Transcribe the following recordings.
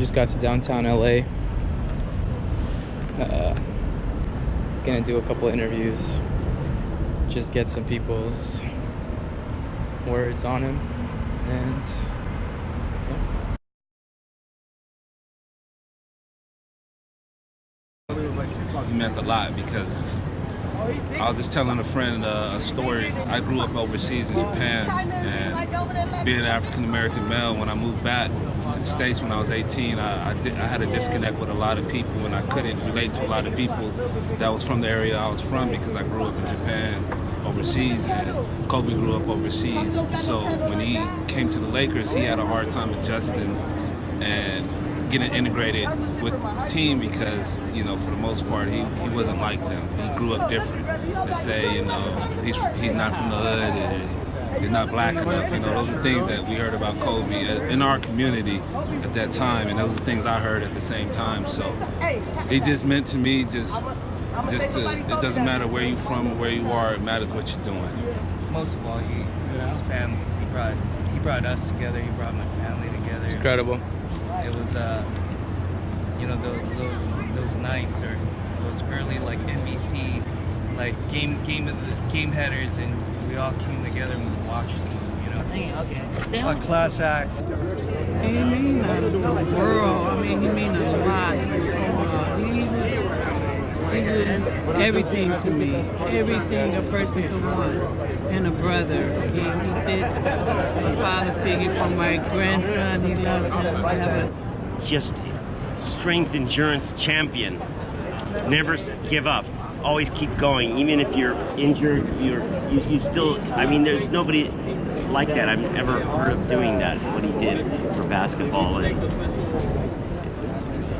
just got to downtown LA. Gonna do a couple interviews, just get some people's words on him, and He meant a lot because I was just telling a friend a story. I grew up overseas in Japan, and being an African American male, when I moved back to the States when I was 18, I had a disconnect with a lot of people, and I couldn't relate to a lot of people that was from the area I was from because I grew up in Japan overseas, and Kobe grew up overseas. So when he came to the Lakers, he had a hard time adjusting and getting integrated with the team because, you know, for the most part, he wasn't like them. He grew up different. They say, you know, he's not from the hood, and he's not black enough. You know, those are things that we heard about Kobe in our community at that time, and those are things I heard at the same time. So it just meant to me it doesn't matter where you're from or where you are, it matters what you're doing. Most of all, his family. He brought us together. He brought my family together. It's incredible. It was you know, those nights or those early like NBC like game headers, and we all came together and we watched them. You know, a class act. He mean the world. I mean, he mean a lot. He was everything to me. Everything a person could want. And a brother. He did a father figure for my grandson. He loves him. Just strength, endurance champion. Never give up. Always keep going. Even if you're injured, you still. I mean, there's nobody like that I've ever heard of doing that. What he did for basketball, and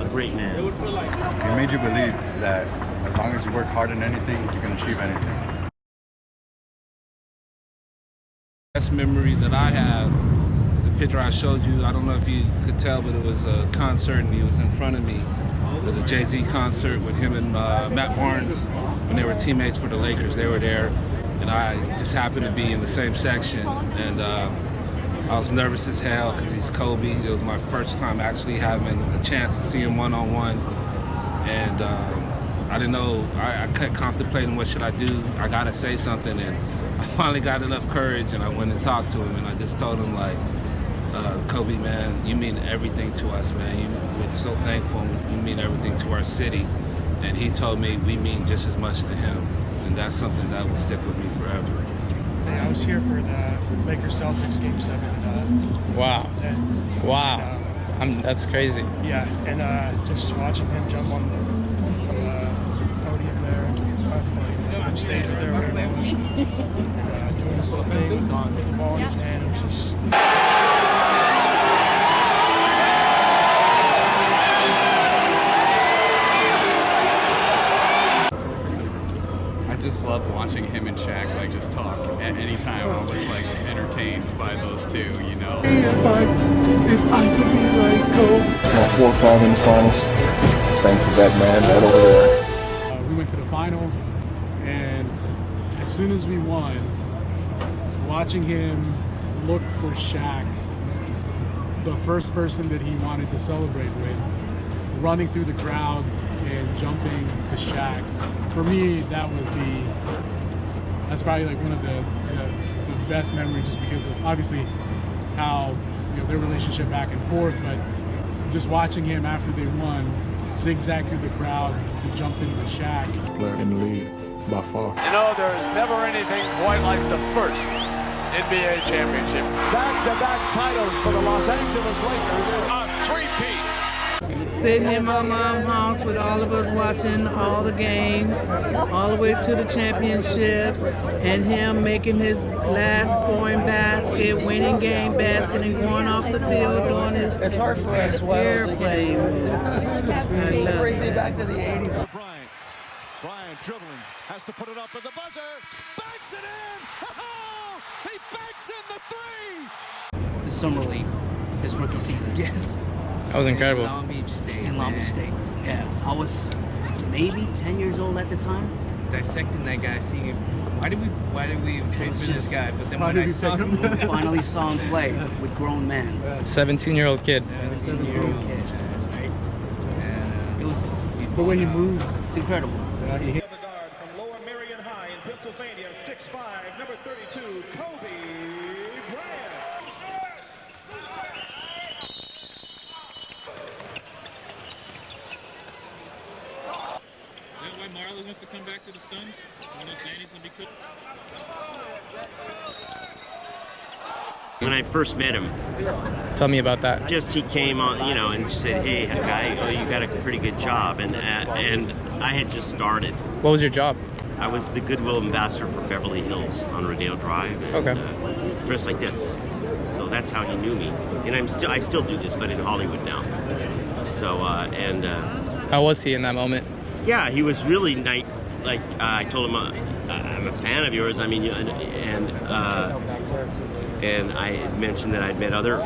a great man. He made you believe that as long as you work hard in anything, you can achieve anything. Best memory that I have is the picture I showed you. I don't know if you could tell, but it was a concert and he was in front of me. It was a Jay-Z concert with him and Matt Barnes when they were teammates for the Lakers. They were there, and I just happened to be in the same section. And I was nervous as hell because he's Kobe. It was my first time actually having a chance to see him one-on-one. And I didn't know, I kept contemplating what should I do. I gotta say something, and I finally got enough courage and I went and talked to him, and I just told him, like, Kobe, man, you mean everything to us, man. We're so thankful. You mean everything to our city. And he told me we mean just as much to him, and that's something that will stick with me forever. I was here for the Lakers-Celtics Game 7 Wow. 2010. Wow. That's crazy. Yeah, and just watching him jump on the podium there, on stage with everyone, doing his little thing, with the ball in his hand, it was just... I just love watching him and Shaq like just talk. At any time I was like entertained by those two, you know. If I could be like Kobe. My fourth time in the finals. Thanks to that man right over there. We went to the finals, and as soon as we won, watching him look for Shaq, the first person that he wanted to celebrate with, running through the crowd and jumping to Shaq. For me, that's probably like one of the best memories, just because of obviously how, you know, their relationship back and forth, but just watching him after they won zigzag through the crowd to jump into Shaq. In the league by far. You know, there's never anything quite like the first NBA championship. Back-to-back titles for the Los Angeles Lakers on three-peat. Sitting in my mom's house with all of us watching all the games, all the way to the championship, and him making his last scoring basket, winning game basket, and going off the field doing his airplane. It brings me back to the 80s. Bryant dribbling, has to put it up at the buzzer, banks it in! Oh, he banks in the three! The summer league, his rookie season. Yes. That was incredible. In Long Beach State. Yeah, I was maybe 10 years old at the time. dissecting that guy, seeing why did we even trade for this guy? But then Why when did I we saw pick him, Finally saw him play with grown men. 17-year-old kid. 17-year-old kid. It was. But when he moved, It's incredible. he hit. The guard from Lower Marion High in Pennsylvania, 6'5", number 32, Kobe Bryant. Is that why Marley wants to come back to the Suns? When Danny's gonna be cooked? When I first met him, Tell me about that. just he came on, you know, and said, "Hey, guy, oh, you got a pretty good job," and I had just started. What was your job? I was the Goodwill ambassador for Beverly Hills on Rodeo Drive. And, Okay. dressed like this, so that's how he knew me. And I still do this, but in Hollywood now. So How was he in that moment? yeah, he was really nice. Like I told him, I'm a fan of yours. I mean, and I had mentioned that I'd met other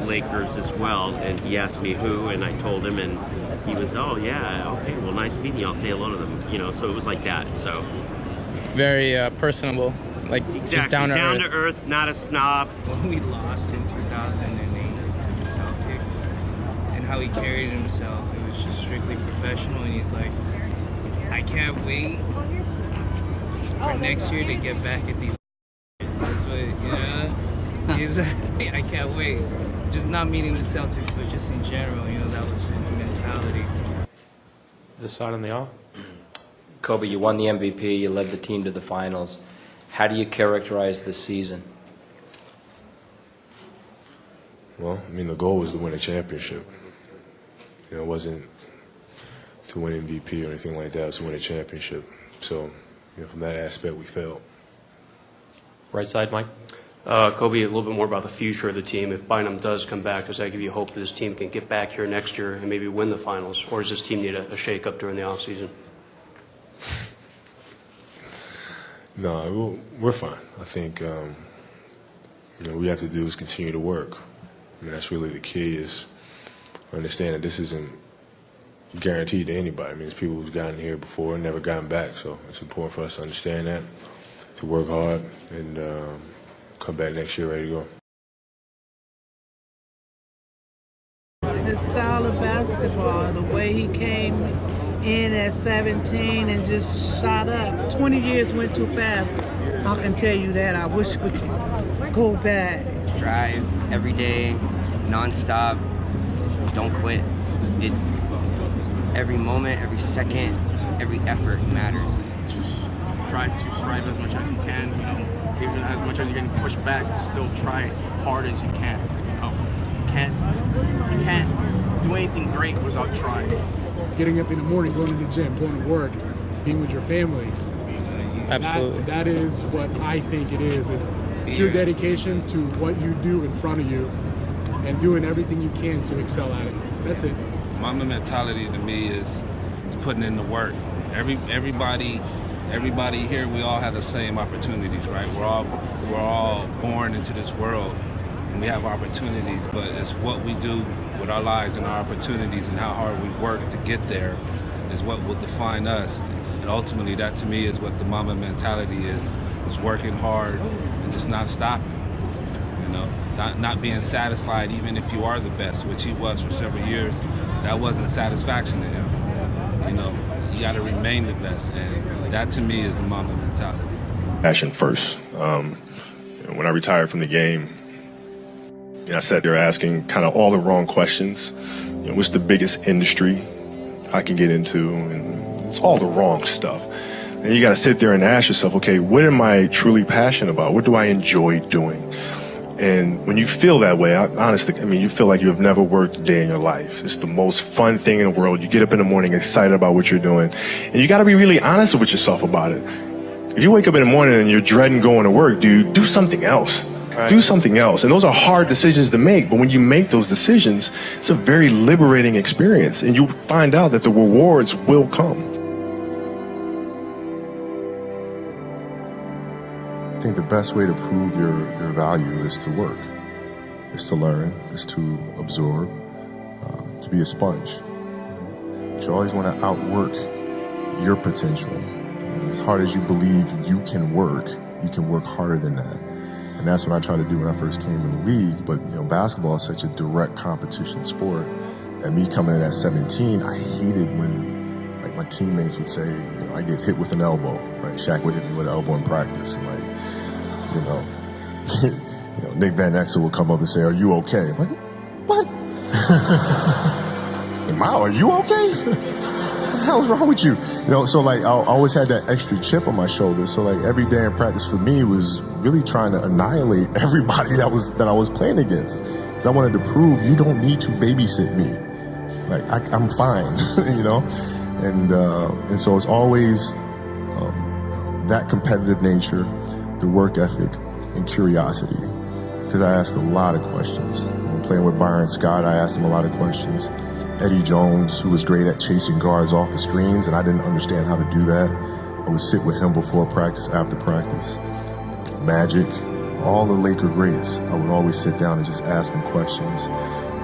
Lakers as well, and he asked me who, and I told him, and he was, oh yeah, okay, well, nice meeting you. I'll say hello to them, you know. So it was like that. So Very personable, like exactly, just down to earth, not a snob. when we lost in 2008 to the Celtics, and how he carried himself, it was just strictly professional. And he's like, I can't wait for next year to get back at these. That's what, you know. He's like, I can't wait. Just not meeting the Celtics, but just in general, you know, that was his mentality. Decide on the off. Kobe, you won the MVP, you led the team to the finals. How do you characterize this season? Well, I mean, the goal was to win a championship. You know, it wasn't to win MVP or anything like that. It was to win a championship. So, you know, from that aspect, we failed. Right side, Mike? Kobe, a little bit more about the future of the team. If Bynum does come back, does that give you hope that this team can get back here next year and maybe win the finals? Or does this team need a shake-up during the offseason? No, we're fine. I think you know, what we have to do is continue to work. I mean, that's really the key, is understand that this isn't guaranteed to anybody. I mean, there's people who've gotten here before and never gotten back. So it's important for us to understand that, to work hard, and come back next year ready to go. His style of basketball, the way he came in at 17 and just shot up. 20 years went too fast. I can tell you that. I wish we could go back. Drive every day, nonstop. Don't quit. Every moment, every second, every effort matters. Just try to strive as much as you can, you know, even as much as you're getting pushed back, still try hard as you can. You know, you can't do anything great without trying. Getting up in the morning, going to the gym, going to work, being with your family. Absolutely. That is what I think it is. It's pure dedication to what you do in front of you and doing everything you can to excel at it. That's it. Mamba mentality to me is putting in the work. Everybody here, we all have the same opportunities, right? We're all born into this world, and we have opportunities, but it's what we do with our lives and our opportunities and how hard we work to get there is what will define us. And ultimately, that to me is what the Mamba mentality is working hard and just not stopping. You know, not being satisfied even if you are the best, which he was for several years. That wasn't satisfaction to him. You know, you got to remain the best, and that to me is the Mamba mentality. Passion first. When I retired from the game, I sat there asking kind of all the wrong questions. You know, what's the biggest industry I can get into? And it's all the wrong stuff. And you got to sit there and ask yourself, okay, what am I truly passionate about? What do I enjoy doing? And when you feel that way, honestly, I mean, you feel like you have never worked a day in your life. It's the most fun thing in the world. You get up in the morning excited about what you're doing. And you got to be really honest with yourself about it. If you wake up in the morning and you're dreading going to work, dude, do something else. Right. Do something else. And those are hard decisions to make. But when you make those decisions, it's a very liberating experience. And you find out that the rewards will come. I think the best way to prove your value is to work, is to learn, is to absorb, to be a sponge. But you always want to outwork your potential. As hard as you believe you can work harder than that. And that's what I tried to do when I first came in the league. But basketball is such a direct competition sport that me coming in at 17, I hated when like my teammates would say, I get hit with an elbow, right? Shaq would hit me with an elbow in practice. And Nick Van Exel would come up and say, "Are you okay?" I'm like, what? Are you okay? What the hell's wrong with you? So like I always had that extra chip on my shoulder. So like every day in practice for me was really trying to annihilate everybody that I was playing against. Because I wanted to prove you don't need to babysit me. Like I'm fine, And so it's always that competitive nature, the work ethic, and curiosity. Because I asked a lot of questions. When playing with Bryant Scott, I asked him a lot of questions. Eddie Jones, who was great at chasing guards off the screens, and I didn't understand how to do that. I would sit with him before practice, after practice. Magic, all the Laker greats, I would always sit down and just ask them questions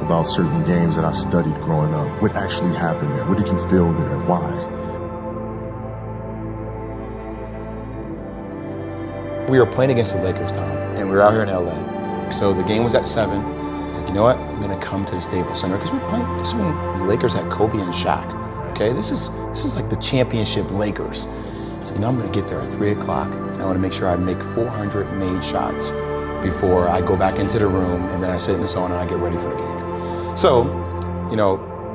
about certain games that I studied growing up. What actually happened there? What did you feel there and why? We were playing against the Lakers, Tom, and we were out here in LA. So the game was at 7. I was like, you know what? I'm gonna come to the Staples Center because we're playing. This is when the Lakers had Kobe and Shaq. Okay, this is like the championship Lakers. So I'm gonna get there at 3 o'clock. I want to make sure I make 400 made shots before I go back into the room, and then I sit in the sauna and I get ready for the game. So,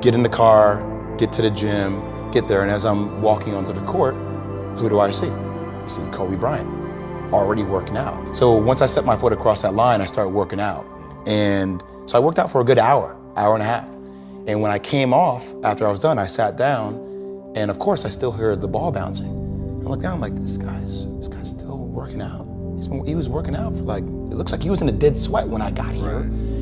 get in the car, get to the gym, get there, and as I'm walking onto the court, who do I see? I see Kobe Bryant, already working out. So once I set my foot across that line, I started working out. And so I worked out for a good hour and a half. And when I came off, after I was done, I sat down, and of course I still heard the ball bouncing. I looked down, I'm like, this guy's still working out. He was working out for it looks like he was in a dead sweat when I got here.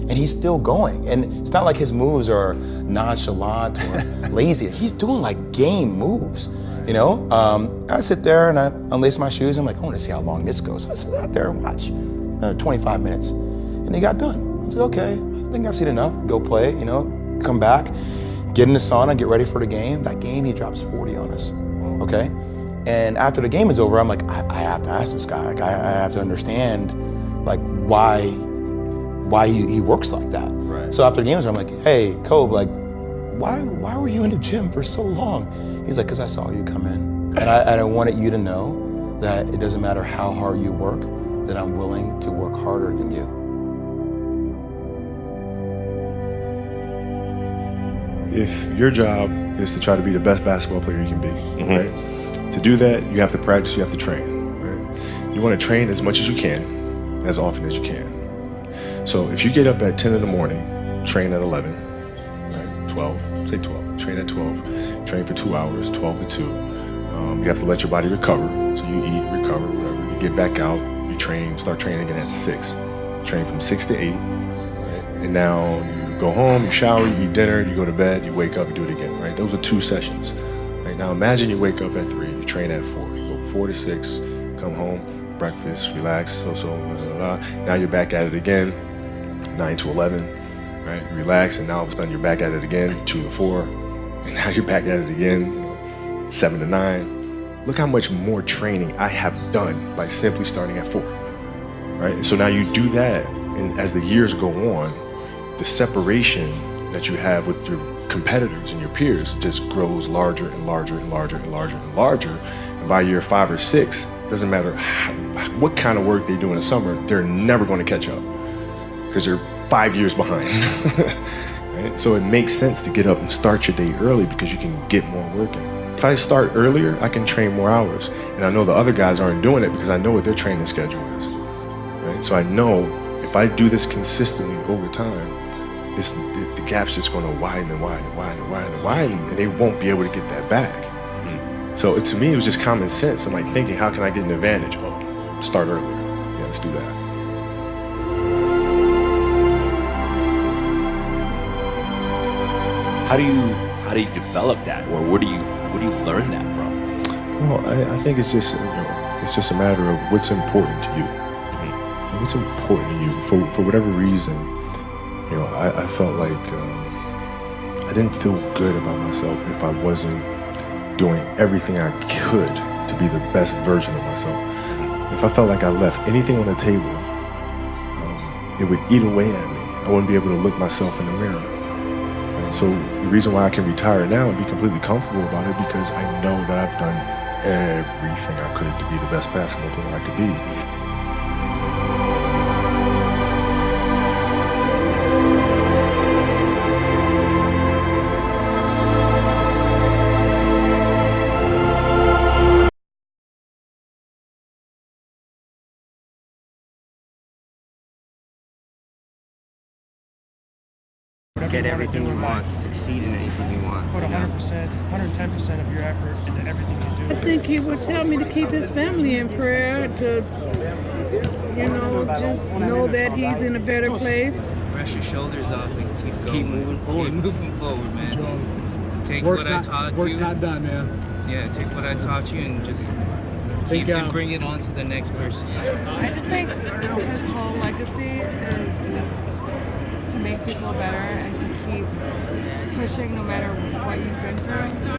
And he's still going. And it's not like his moves are nonchalant or lazy. He's doing like game moves, I sit there and I unlace my shoes. I'm like, I want to see how long this goes. So I sit out there and watch 25 minutes. And he got done. I said, okay, I think I've seen enough. Go play, come back, get in the sauna, get ready for the game. That game, he drops 40 on us, okay? And after the game is over, I'm like, I have to ask this guy. Like, I have to understand, like, why he works like that. Right. So after the game is over, I'm like, hey, Kobe, like, why were you in the gym for so long? He's like, because I saw you come in. And I wanted you to know that it doesn't matter how hard you work, that I'm willing to work harder than you. If your job is to try to be the best basketball player you can be, right? To do that, you have to practice, you have to train, right? You want to train as much as you can, as often as you can. So if you get up at 10 in the morning, train at 11, right? 12, say 12, train at 12, train for 2 hours, 12 to 2. You have to let your body recover. So you eat, recover, whatever. You get back out, you train, start training again at 6. Train from 6 to 8, right? And now you go home, you shower, you eat dinner, you go to bed, you wake up, you do it again, right? Those are 2 sessions. Right? Now imagine you wake up at 3, you train at 4, you go 4 to 6, come home, breakfast, relax, blah, blah, blah. Now you're back at it again, 9 to 11, right? Relax, and now all of a sudden you're back at it again, 2 to 4, and now you're back at it again, 7 to 9. Look how much more training I have done by simply starting at 4, right? And so now you do that, and as the years go on, the separation that you have with your competitors and your peers just grows larger and larger and larger and larger and larger. And by year 5 or 6, doesn't matter what kind of work they do in the summer, they're never going to catch up because they're 5 years behind. Right? So it makes sense to get up and start your day early because you can get more work in. If I start earlier, I can train more hours. And I know the other guys aren't doing it because I know what their training schedule is. Right? So I know if I do this consistently over time, the gap's just going to widen and widen and widen and widen and widen, and they won't be able to get that back. So to me, it was just common sense. I'm like thinking, how can I get an advantage? Oh, start earlier. Yeah, let's do that. How do you develop that, or where do you learn that from? Well, I think it's just a matter of what's important to you. What's important to you for whatever reason. I felt like I didn't feel good about myself if I wasn't doing everything I could to be the best version of myself. If I felt like I left anything on the table, it would eat away at me. I wouldn't be able to look myself in the mirror. And so the reason why I can retire now and be completely comfortable about it, because I know that I've done everything I could to be the best basketball player I could be. Get everything you want, succeed in anything you want. Put 100%, 110% of your effort into everything you do. I think he would tell me to keep his family in prayer, to, just know that he's in a better place. Brush your shoulders off and keep going. Keep moving forward. Keep moving forward, man. Take Work's what I taught you. Work's not done, man. Yeah, take what I taught you and just keep and bring it on to the next person. I just think his whole legacy is to make people better and to keep pushing no matter what you've been through.